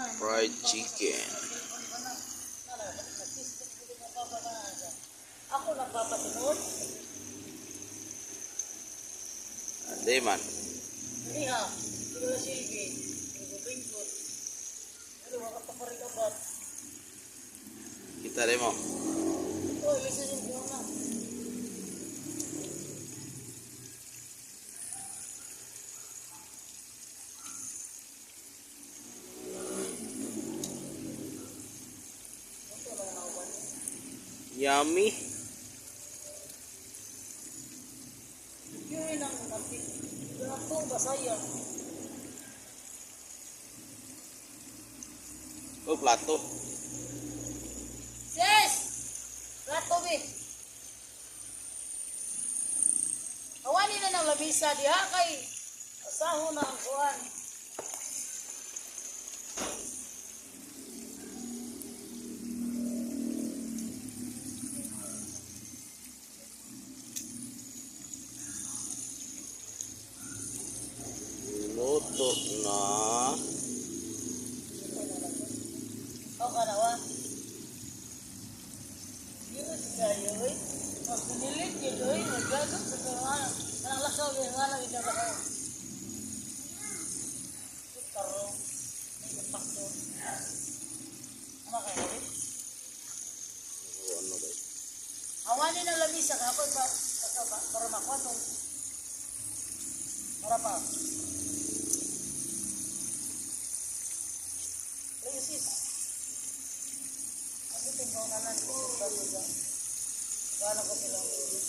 Fried chicken. Ako nagpapasunod. Ande man. Hindi ha. Hindi na silbi. Bingkot. Pero wala pa pa rin kabat. Kita rin mo. Oh, isa yung buwan na. Yummy. Yun ang napit. Yun ang itong basaya. Oh, plato. Sis! Plato, be. Awani na ng labisa diha kay asaho na ang kuhan. Luto na. O karawa. Yun kayo, eh. Mas pinilit yun, eh. Naglagot sa karangan. Anang lakaw, yung nga lang ilalakaw. Karo. May kapakto. Ano kayo, eh? Ano ba? Awanin ang lamisa ka ako para makuha itong para pa. Layusis. Ano itong kaunanan ko sa bago. Paano ko silang ulit?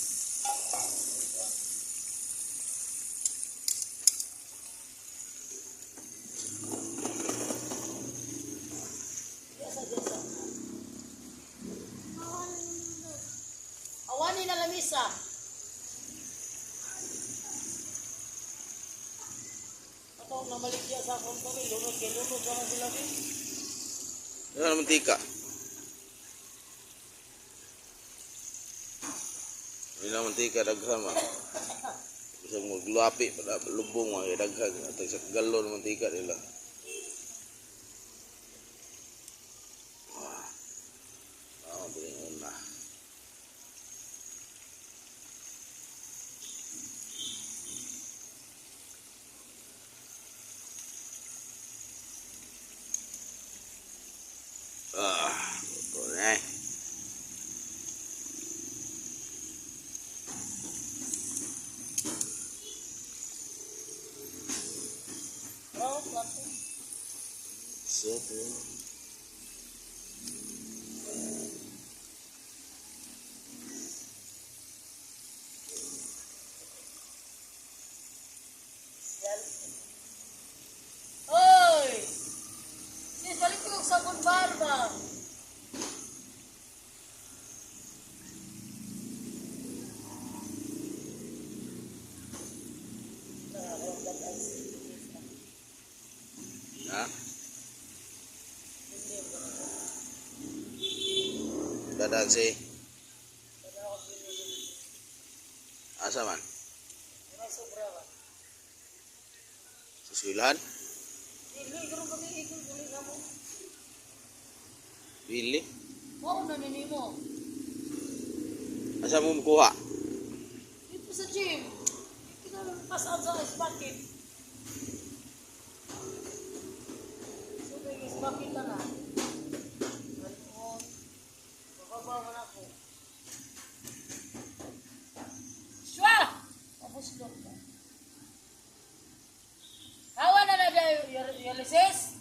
Diyasa. Awanin ang lamisa. Ito ang namaligya sa akong kami. Lunod naman sila. Ano naman tika? Hindi naman tika daghan man. Bisa magluapi pada lubong mga daghan. Atag sa galon naman tika nila. Ah, bilhin na. Ito na eh. Oh, plato. Soup. Oy! Sis, balik ko yung sabon barba. Ha? Dadaan si asa man? Susilan? Bili? Oo, nanini mo. Asa mo makuha? Dito sa gym. Kita lang pasaan sa ice bucket. So, may ice bucket na na. Bababa man ako. Shwa! Tapos doon. Hawa na na dahil, Ulysses?